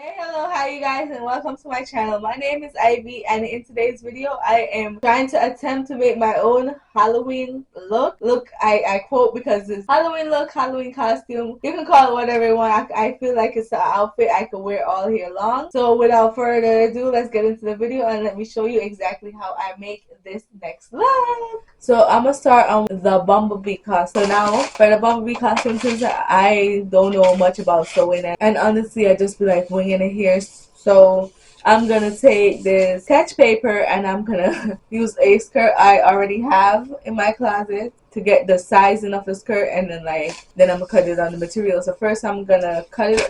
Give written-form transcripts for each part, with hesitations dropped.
Hey, hello, hi you guys, and welcome to my channel. My name is Ivy, and in today's video I am trying to attempt to make my own Halloween look. I quote because it's Halloween look, Halloween costume. You can call it whatever you want. I feel like it's an outfit I could wear all year long. So without further ado, let's get into the video and let me show you exactly how I make this next look. So I'm gonna start on the bumblebee costume. So now for the bumblebee costume, since I don't know much about sewing it, and honestly I just be like winging it here. So I'm gonna take this sketch paper and I'm gonna use a skirt I already have in my closet to get the sizing of the skirt, and then I'm gonna cut it on the material. So first I'm gonna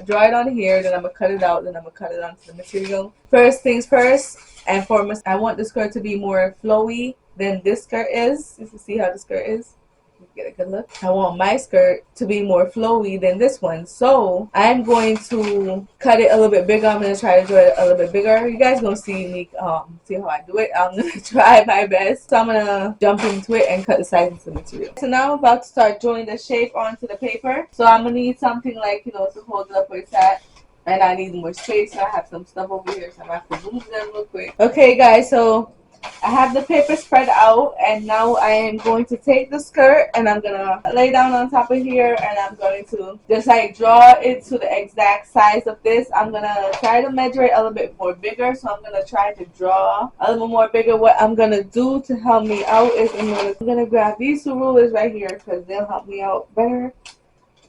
draw it on here, then I'm gonna cut it out, then I'm gonna cut it onto the material. First things first and foremost, I want the skirt to be more flowy than this skirt is. You can see how the skirt is. Get a good look. I want my skirt to be more flowy than this one, so I'm going to cut it a little bit bigger. I'm gonna try to do it a little bit bigger. You guys gonna see me see how I do it. I'm gonna try my best. So I'm gonna jump into it and cut the size of the material. So now I'm about to start drawing the shape onto the paper. So I'm gonna need something like, to hold it up where it's at. And I need more space, so I have some stuff over here, so I'm gonna have to move them real quick. Okay guys, so I have the paper spread out, and now I am going to take the skirt and I'm gonna lay down on top of here, and I'm going to just draw it to the exact size of this. I'm gonna try to measure it a little bit more bigger, so I'm gonna try to draw a little more bigger. What I'm gonna do to help me out is I'm gonna grab these two rulers right here because they'll help me out better.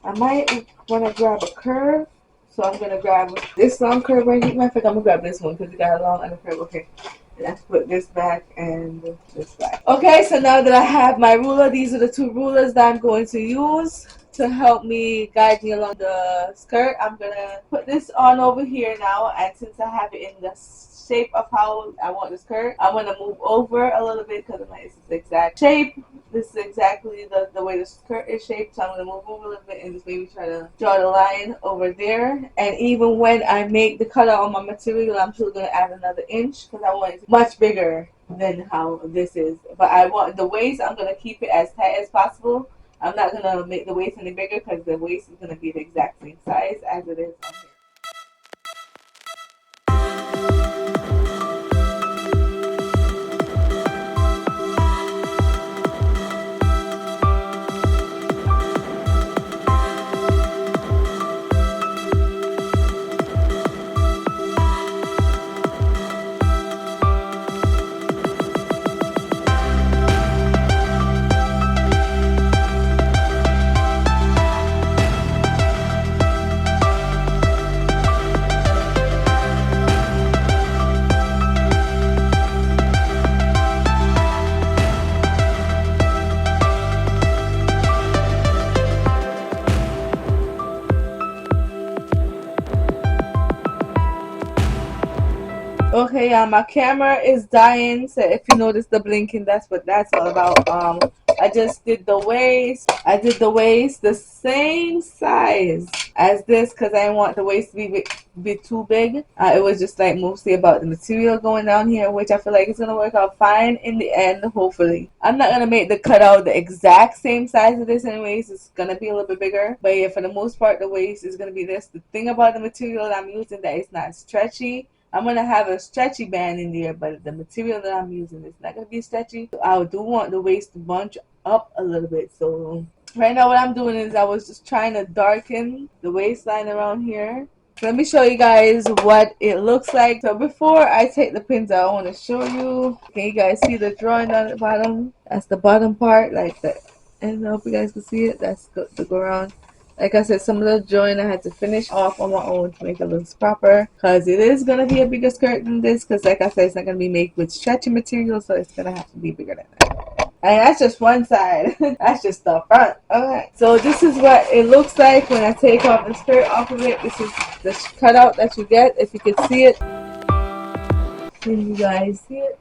I might want to grab a curve, so I'm gonna grab this long curve right here. Matter of fact, I'm gonna grab this one because it got a long and a curve. Okay. Let's put this back and this back. Okay, so now that I have my ruler, these are the two rulers that I'm going to use to help me guide me along the skirt. I'm gonna put this on over here now, and since I have it in the shape of how I want the skirt, I'm gonna move over a little bit because this is the exact shape. This is exactly the way the skirt is shaped, so I'm going to move over a little bit and just maybe try to draw the line over there. And even when I make the cutout on my material, I'm still going to add another inch because I want it much bigger than how this is. But I want the waist, I'm going to keep it as tight as possible. I'm not going to make the waist any bigger because the waist is going to be the exact same size as it is on here. Okay, my camera is dying, so if you notice the blinking, that's what that's all about. I just did the waist. I did the waist the same size as this because I didn't want the waist to be too big. It was just mostly about the material going down here, which I feel like it's gonna work out fine in the end, hopefully. I'm not gonna make the cutout the exact same size of this anyways. It's gonna be a little bit bigger, but yeah, for the most part, the waist is gonna be this. The thing about the material that I'm using, that it's not stretchy. I'm going to have a stretchy band in there, but the material that I'm using is not going to be stretchy. So I do want the waist to bunch up a little bit. So right now what I'm doing is I was just trying to darken the waistline around here. So let me show you guys what it looks like. So before I take the pins out, I want to show you. Can you guys see the drawing on the bottom? That's the bottom part, like that. And I hope you guys can see it. That's the go around. Like I said, some of the drawing I had to finish off on my own to make it look proper, because it is going to be a bigger skirt than this, because like I said, it's not going to be made with stretchy material, so it's going to have to be bigger than that. And that's just one side. That's just the front. Okay, so this is what it looks like when I take off the skirt off of it. This is the cutout that you get, if you can see it. Can you guys see it?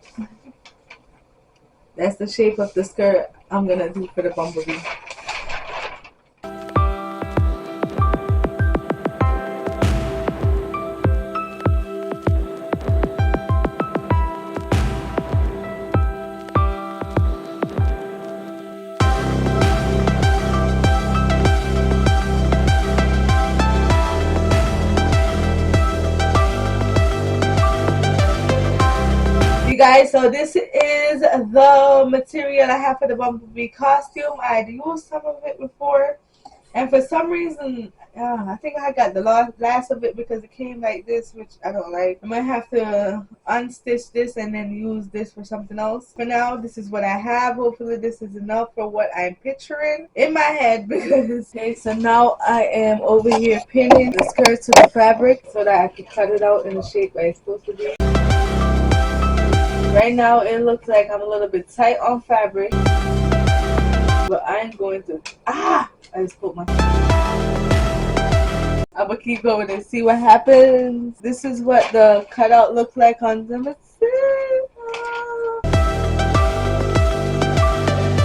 That's the shape of the skirt I'm going to do for the bumblebee. guys, so this is the material I have for the Bumblebee costume. I had used some of it before, and for some reason I think I got the last of it because it came like this, which I don't like. I might have to unstitch this and then use this for something else. For now, this is what I have. Hopefully this is enough for what I'm picturing in my head because okay, so now I am over here pinning the skirt to the fabric so that I can cut it out in the shape that it's supposed to be. Right now it looks like I'm a little bit tight on fabric, but I'm going to I just put my I'm gonna keep going and see what happens. This is what the cutout looks like on the material.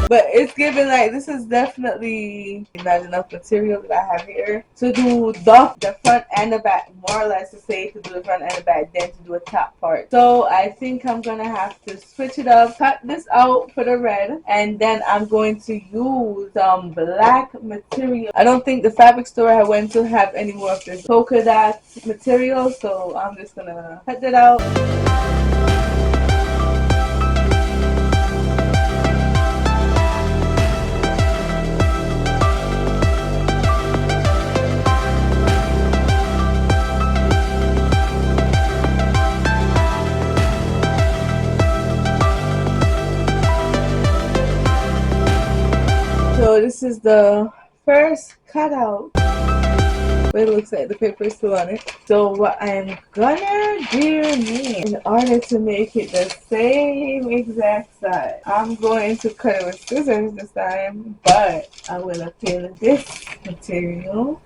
But it's giving like this is definitely not enough material that I have here to do the front and the back, more or less to say to do the front and the back, then to do a top part. So I think I'm gonna have to switch it up, cut this out for the red, and then I'm going to use some black material. I don't think the fabric store I went to have any more of this polka dot material, so I'm just gonna cut that out. So this is the first cutout. It looks like the paper is still on it. So what I'm gonna do in order to make it the same exact size, I'm going to cut it with scissors this time, but I'm gonna pin this material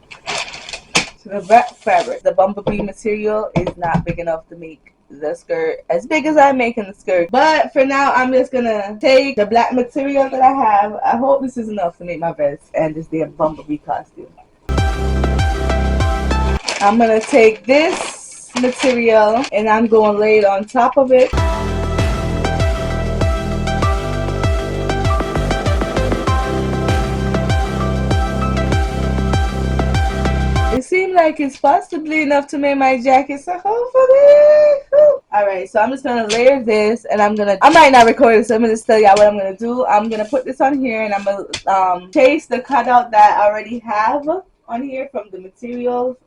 to the back fabric. The Bumblebee material is not big enough to make the skirt as big as I'm making the skirt, but for now I'm just gonna take the black material that I have. I hope this is enough to make my vest and this damn Bumblebee costume. I'm gonna take this material and I'm gonna lay it on top of it. It seems like it's possibly enough to make my jacket, so hopefully. Alright, so I'm just gonna layer this and I might not record it, so I'm gonna just tell y'all what I'm gonna do. I'm gonna put this on here and I'm gonna chase the cutout that I already have on here from the materials,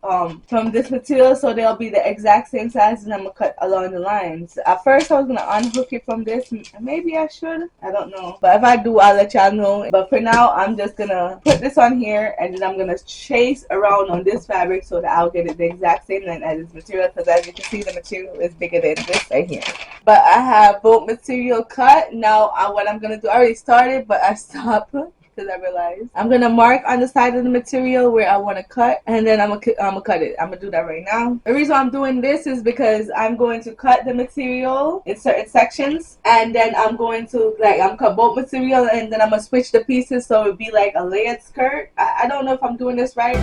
from this material, so they'll be the exact same size, and I'm gonna cut along the lines. At first I was gonna unhook it from this, maybe I should, I don't know, but if I do I'll let y'all know. But for now I'm just gonna put this on here and then I'm gonna chase around on this fabric so that I'll get it the exact same length as this material, because as you can see the material is bigger than this right here. But I have both material cut. Now what I'm gonna do, I already started but I stopped because I realized I'm gonna mark on the side of the material where I want to cut, and then I'm gonna cut it. I'm gonna do that right now. The reason I'm doing this is because I'm going to cut the material in certain sections, and then I'm going to I'm cut both material, and then I'm gonna switch the pieces so it'll be like a layered skirt. I don't know if I'm doing this right.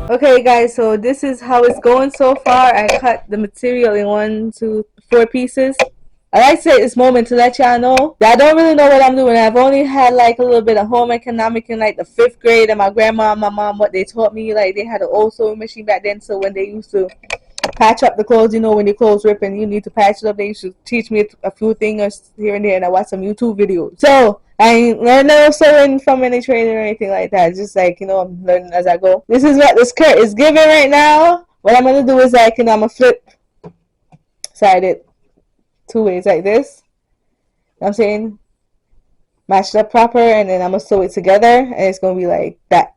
Okay guys, so this is how it's going so far. I cut the material in 1, 2, 4 pieces. I like to take this moment to let y'all know that I don't really know what I'm doing. I've only had like a little bit of home economics in like the 5th grade, and my grandma and my mom, what they taught me, like they had an old sewing machine back then, so when they used to patch up the clothes, you know, when your clothes rip and you need to patch it up, they used to teach me a few things here and there, and I watched some YouTube videos. So I ain't learned no sewing from any training or anything like that. Just like, you know, I'm learning as I go. This is what the skirt is giving right now. What I'm gonna do is I'm gonna flip side it 2 ways like this. You know what I'm saying? Match it up proper, and then I'm gonna sew it together, and it's gonna be like that.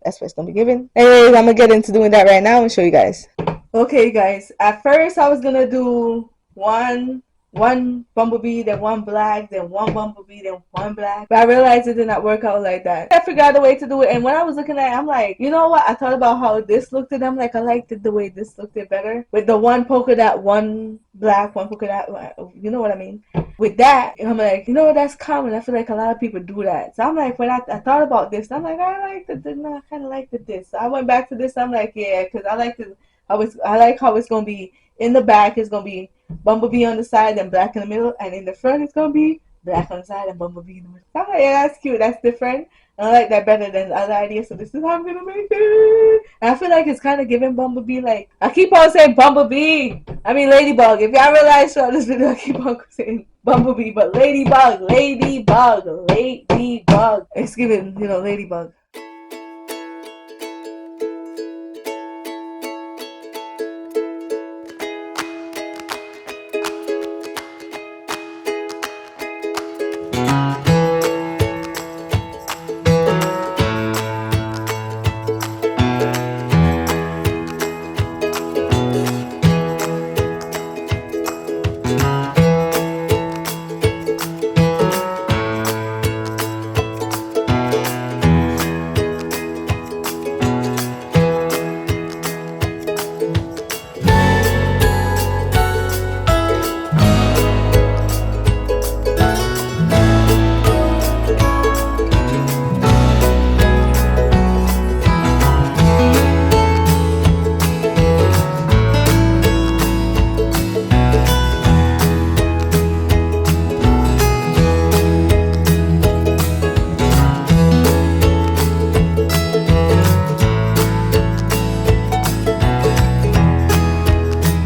That's what it's gonna be given. Anyways, I'm gonna get into doing that right now and show you guys. Okay guys, at first I was gonna do 1 one bumblebee, then one black, then one bumblebee, then one black. But I realized it did not work out like that. I figured out a way to do it, and when I was looking at it, I'm like, you know what? I thought about how this looked, and I'm like, I liked it the way this looked it better. With the one polka dot, one black, one polka dot, you know what I mean? With that, I'm like, you know what? That's common. I feel like a lot of people do that. So I'm like, when I thought about this, I'm like, I like the, I kind of like this. So I went back to this. I'm like, yeah, because I like the, I like how it's gonna be in the back. It's gonna be bumblebee on the side and black in the middle, and in the front it's gonna be black on the side and bumblebee in the middle. I'm like, yeah, that's cute. That's different. And I like that better than the other idea. So this is how I'm gonna make it. And I feel like it's kind of giving bumblebee like I keep on saying bumblebee. I mean ladybug. If y'all realize throughout this video, I keep on saying bumblebee, but ladybug, ladybug, ladybug. It's giving, you know, ladybug.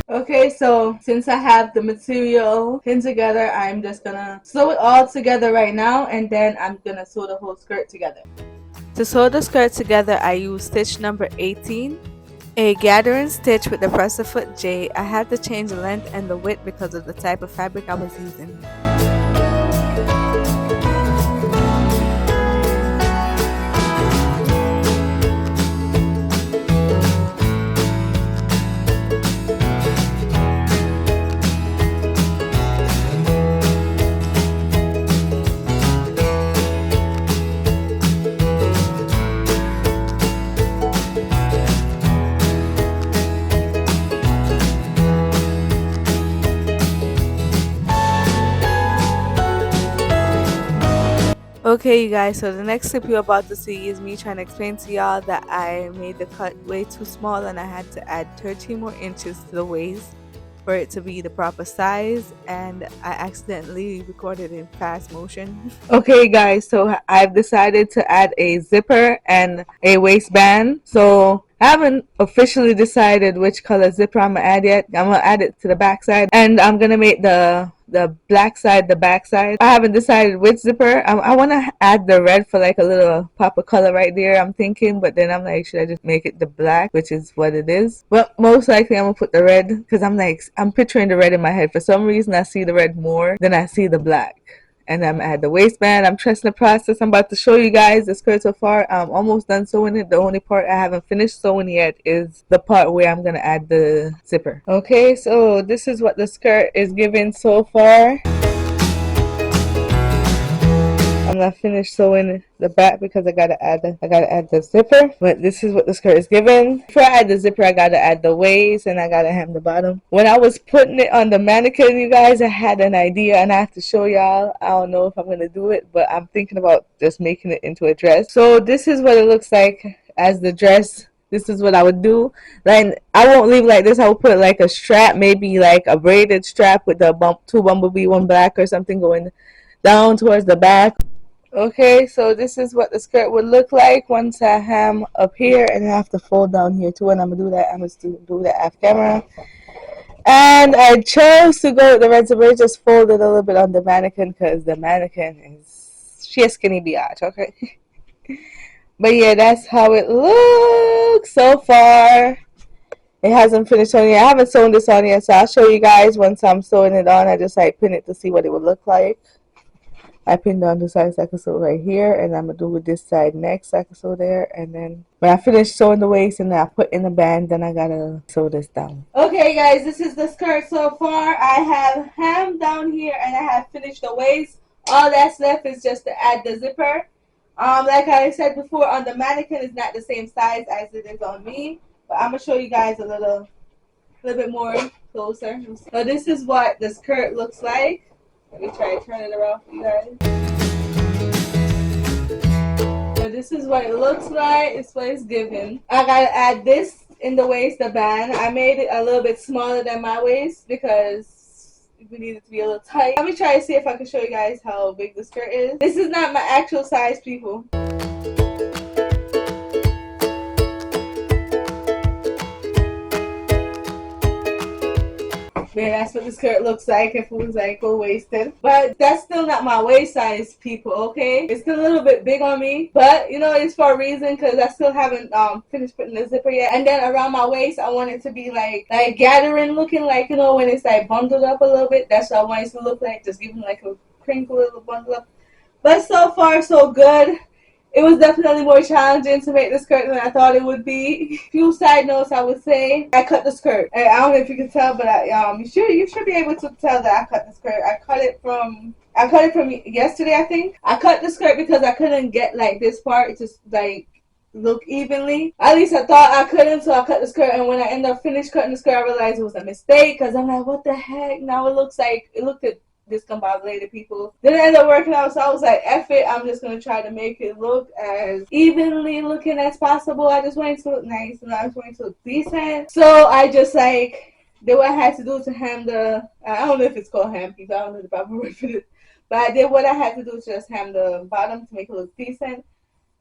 Okay, so since I have the material pinned together, I'm just gonna sew it all together right now, and then I'm gonna sew the whole skirt together. To sew the skirt together, I use stitch number 18, a gathering stitch with the presser foot J. I had to change the length and the width because of the type of fabric I was using. Okay, you guys, so the next clip you're about to see is me trying to explain to y'all that I made the cut way too small and I had to add 13 more inches to the waist for it to be the proper size, and I accidentally recorded in fast motion. Okay guys, so I've decided to add a zipper and a waistband. So I haven't officially decided which color zipper I'm gonna add yet. I'm gonna add it to the back side, and I'm gonna make the black side the back side. I haven't decided which zipper. I want to add the red for like a little pop of color right there, I'm thinking, but then I'm like, should I just make it the black, which is what it is? But most likely I'm gonna put the red, because I'm picturing the red in my head. For some reason I see the red more than I see the black. And I'm at the waistband. I'm trusting the process. I'm about to show you guys the skirt so far. I'm almost done sewing it. The only part I haven't finished sewing yet is the part where I'm gonna add the zipper. Okay, so this is what the skirt is giving so far. I'm not finished sewing the back because I gotta add the zipper. But this is what the skirt is giving. Before I add the zipper, I gotta add the waist and I gotta hem the bottom. When I was putting it on the mannequin, you guys, I had an idea and I have to show y'all. I don't know if I'm gonna do it, but I'm thinking about just making it into a dress. So this is what it looks like as the dress. This is what I would do. Like, I won't leave like this. I would put like a strap, maybe like a braided strap with the two bumblebee, one black or something going down towards the back. Okay, so this is what the skirt would look like once I hem up here, and I have to fold down here too, and I'm gonna do that. I'm gonna do that off camera. And I chose to go with the red zipper, just fold it a little bit on the mannequin because the mannequin she a skinny biatch, okay? But yeah, that's how it looks so far. It hasn't finished on yet. I haven't sewn this on yet, so I'll show you guys once I'm sewing it on. I just like pin it to see what it would look like. I pinned on the side so I can sew right here, and I'm gonna do with this side next so I can sew there, and then when I finish sewing the waist and then I put in the band, then I gotta sew this down. Okay guys, this is the skirt so far. I have hem down here and I have finished the waist. All that's left is just to add the zipper. Like I said before, on the mannequin is not the same size as it is on me, but I'm gonna show you guys a little bit more closer. So this is what the skirt looks like. Let me try to turn it around for you guys. So this is what it looks like. It's what it's given. I gotta add this in the waist, the band. I made it a little bit smaller than my waist because we need it to be a little tight. Let me try to see if I can show you guys how big the skirt is. This is not my actual size, people. Yeah, that's what the skirt looks like if it was like full-waisted. But that's still not my waist size, people, okay? It's still a little bit big on me. But, you know, it's for a reason because I still haven't finished putting the zipper yet. And then around my waist, I want it to be like gathering looking, like, you know, when it's like bundled up a little bit. That's what I want it to look like. Just giving like a crinkle, little bundle up. But so far, so good. It was definitely more challenging to make the skirt than I thought it would be. Few side notes I would say. I cut the skirt. I don't know if you can tell, but you should be able to tell that I cut the skirt. I cut it from yesterday, I think. I cut the skirt because I couldn't get like this part just like look evenly. At least I thought I couldn't, so I cut the skirt, and when I ended up finished cutting the skirt, I realized it was a mistake because I'm like, what the heck? Now it looked discombobulated, people. Then it ended up working out, so I was like, F it, I'm just gonna try to make it look as evenly looking as possible. I just wanted to look nice and I just wanted to look decent. So I just like did what I had to do to hem the, I don't know if it's called hem, people, I don't know the proper word for it, but I did what I had to do to just hem the bottom to make it look decent.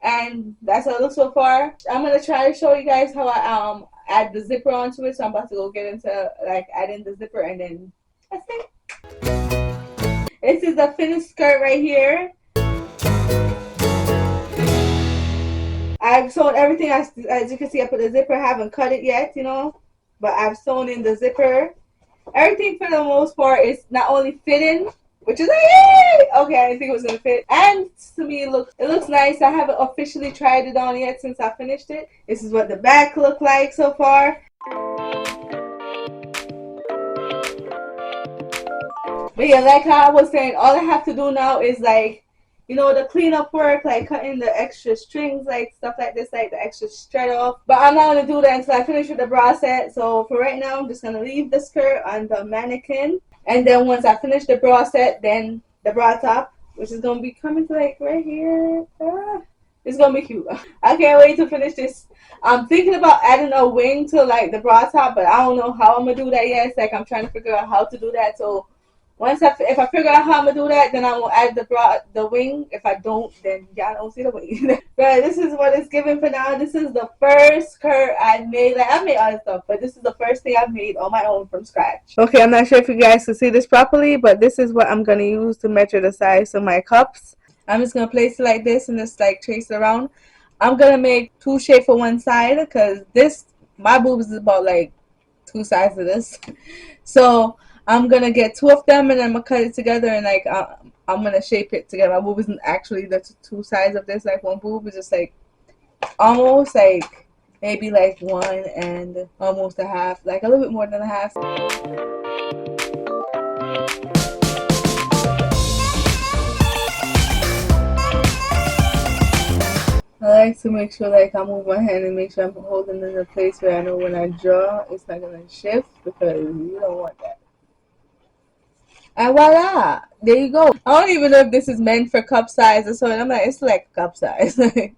And that's how it looks so far. I'm gonna try to show you guys how I add the zipper onto it, so I'm about to go get into like adding the zipper, and then that's it. This is the finished skirt right here. I've sewn everything, as you can see. I put the zipper. I haven't cut it yet, you know, but I've sewn in the zipper. Everything for the most part is not only fitting, which is like, yay! Okay, I didn't think it was gonna fit, and to me it looks nice. I haven't officially tried it on yet since I finished it. This is what the back look like so far. But yeah, like how I was saying, all I have to do now is like, you know, the cleanup work, like cutting the extra strings, like stuff like this, like the extra straight off. But I'm not gonna do that until I finish with the bra set. So for right now, I'm just gonna leave the skirt on the mannequin, and then once I finish the bra set, then the bra top, which is gonna be coming to like right here. It's gonna be cute. I can't wait to finish this. I'm thinking about adding a wing to like the bra top, but I don't know how I'm gonna do that yet. It's like I'm trying to figure out how to do that. So once if I figure out how I'm gonna do that, then I will add the wing. If I don't, then y'all don't see the wing. But this is what it's giving for now. This is the first skirt I made. Like, I made other stuff, but this is the first thing I've made on my own from scratch. Okay, I'm not sure if you guys can see this properly, but this is what I'm gonna use to measure the size of my cups. I'm just gonna place it like this and just like trace it around. I'm gonna make 2 shapes for one side because my boobs is about like 2 sides of this. So I'm gonna get 2 of them and I'm gonna cut it together, and like I'm gonna shape it together. My boob isn't actually the 2 sides of this, like one boob is just like almost like maybe like 1 and almost a half, like a little bit more than a half. I like to make sure like I move my hand and make sure I'm holding it in a place where I know when I draw it's not gonna shift, because you don't want that. And voila, there you go. I don't even know if this is meant for cup size or so. I'm like, it's like cup size. I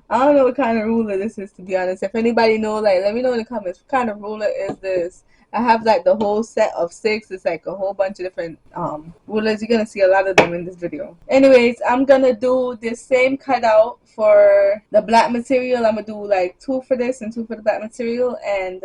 don't know what kind of ruler this is, to be honest. If anybody know, like, let me know in the comments. What kind of ruler is this? I have like the whole set of 6. It's like a whole bunch of different rulers. You're gonna see a lot of them in this video. Anyways, I'm gonna do this same cutout for the black material. I'm gonna do like 2 for this and 2 for the black material, and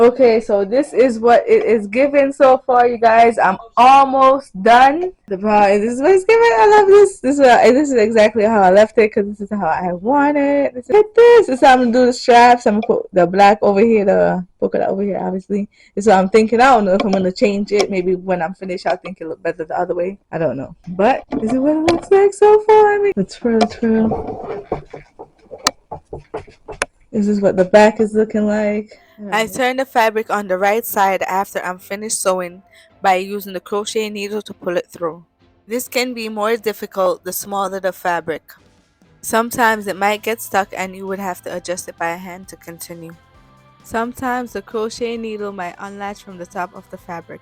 Okay, so this is what it is given so far, you guys. I'm almost done. This is what it's given. I love this. This is exactly how I left it because this is how I want it. This is how I'm gonna do the straps. I'm gonna put the black over here, the polka dot over here. Obviously, this is what I'm thinking. I don't know if I'm gonna change it. Maybe when I'm finished, I'll think it look better the other way. I don't know, but this is what it looks like so far. I mean, let's twirl, twirl. This is what the back is looking like. I turn the fabric on the right side after I'm finished sewing by using the crochet needle to pull it through. This can be more difficult the smaller the fabric. Sometimes it might get stuck and you would have to adjust it by hand to continue. Sometimes the crochet needle might unlatch from the top of the fabric.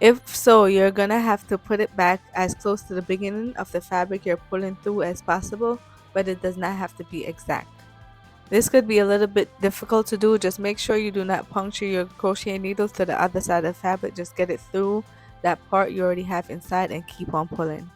If so, you're gonna have to put it back as close to the beginning of the fabric you're pulling through as possible, but it does not have to be exact. This could be a little bit difficult to do. Just make sure you do not puncture your crochet needle to the other side of the fabric. Just get it through that part you already have inside and keep on pulling.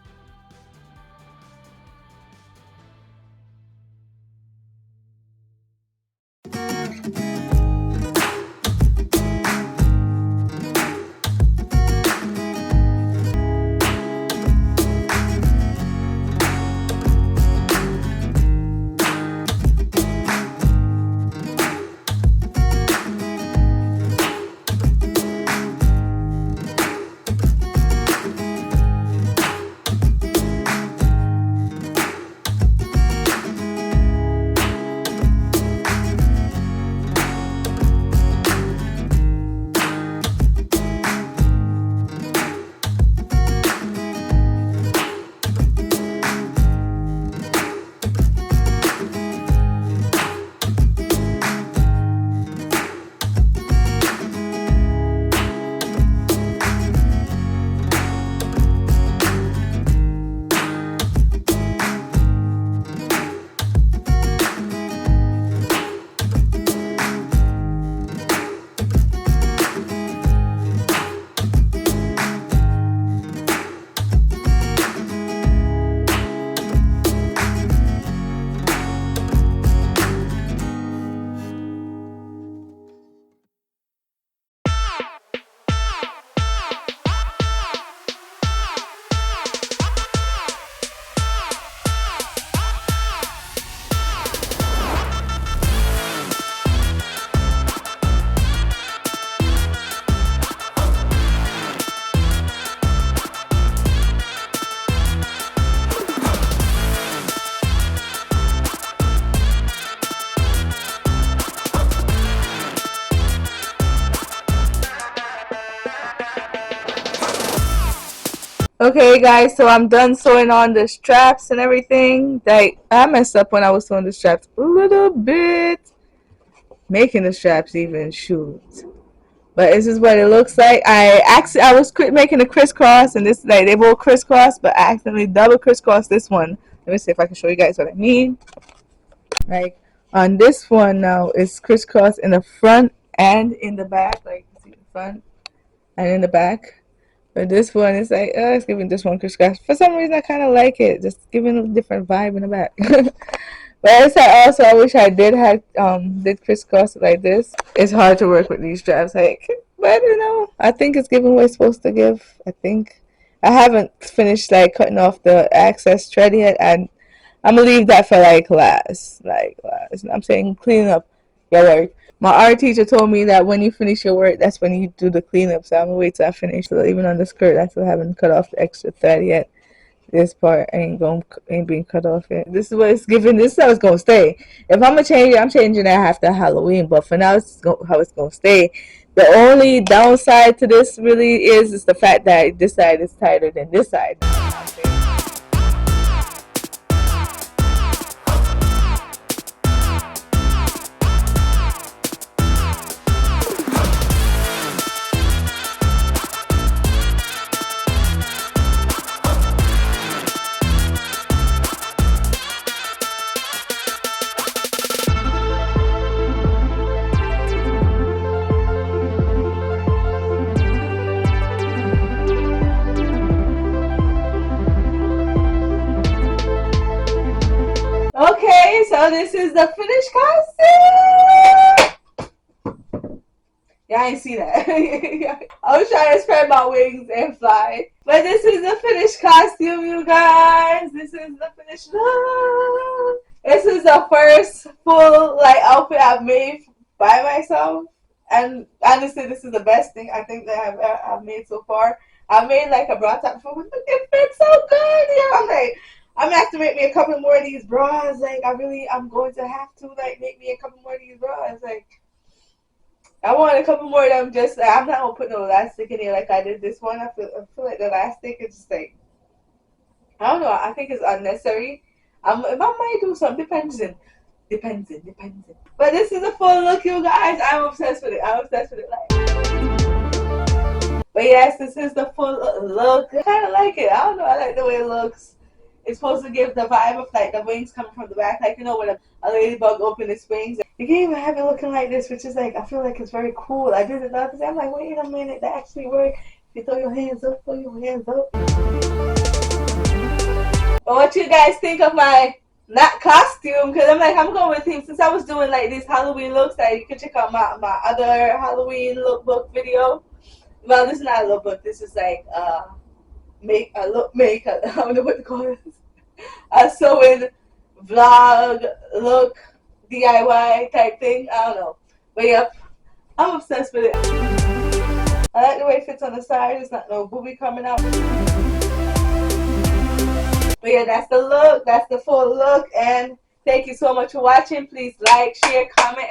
Okay guys, so I'm done sewing on the straps and everything. Like, I messed up when I was sewing the straps a little bit. Making the straps even, shoot. But this is what it looks like. I was making a crisscross and this, like, they both crisscross, but I accidentally double crisscross this one. Let me see if I can show you guys what I mean. Like, on this one now, it's crisscross in the front and in the back. Like, see the front and in the back. But this one is like, it's giving this one crisscross. For some reason, I kind of like it. Just giving a different vibe in the back. But I wish I did crisscross like this. It's hard to work with these straps, like, but I think it's giving what it's supposed to give. I think I haven't finished like cutting off the excess thread yet, and I'm gonna leave that for like last. I'm saying cleaning up your work. My art teacher told me that when you finish your work, that's when you do the cleanup. So I'm gonna wait till I finish. So even on the skirt, I still haven't cut off the extra thread yet. This part ain't being cut off yet. This is what it's giving. This is how it's gonna stay. If I'm gonna change it, I'm changing it after Halloween. But for now, how it's gonna stay. The only downside to this really is the fact that this side is tighter than this side. So this is the finished costume. Yeah, I ain't see that. I was trying to spread my wings and fly. But this is the finished costume, you guys. This is the finished look. This is the first full like outfit I've made by myself. And honestly, this is the best thing I think that I've made so far. I made like a bra top before. It fits so good. Yeah, I'm like, I'm gonna have to make me a couple more of these bras. Like, I'm going to have to like make me a couple more of these bras. Like, I want a couple more of them. Just I'm not gonna put no elastic in it like I did this one. I feel like the elastic is just like, I don't know. I think it's unnecessary. I might do something. Depends. But this is a full look, you guys. I'm obsessed with it. Like. But yes, this is the full look. I kind of like it. I don't know. I like the way it looks. It's supposed to give the vibe of like the wings coming from the back, like you know when a ladybug opens its wings. You can even have it looking like this, which is like I feel like it's very cool. I did it the other day. I'm like, wait a minute, that actually works. If you throw your hands up, But what you guys think of my not costume? Because I'm like, I'm going with theme since I was doing like these Halloween looks. Like you can check out my other Halloween lookbook video. Well, this is not a lookbook. This is like I don't know what to call it. A sewing vlog look DIY type thing. I don't know. But yep, I'm obsessed with it. I like the way it fits on the side. There's not no boobie coming out. But yeah, that's the look. That's the full look. And thank you so much for watching. Please like, share, comment.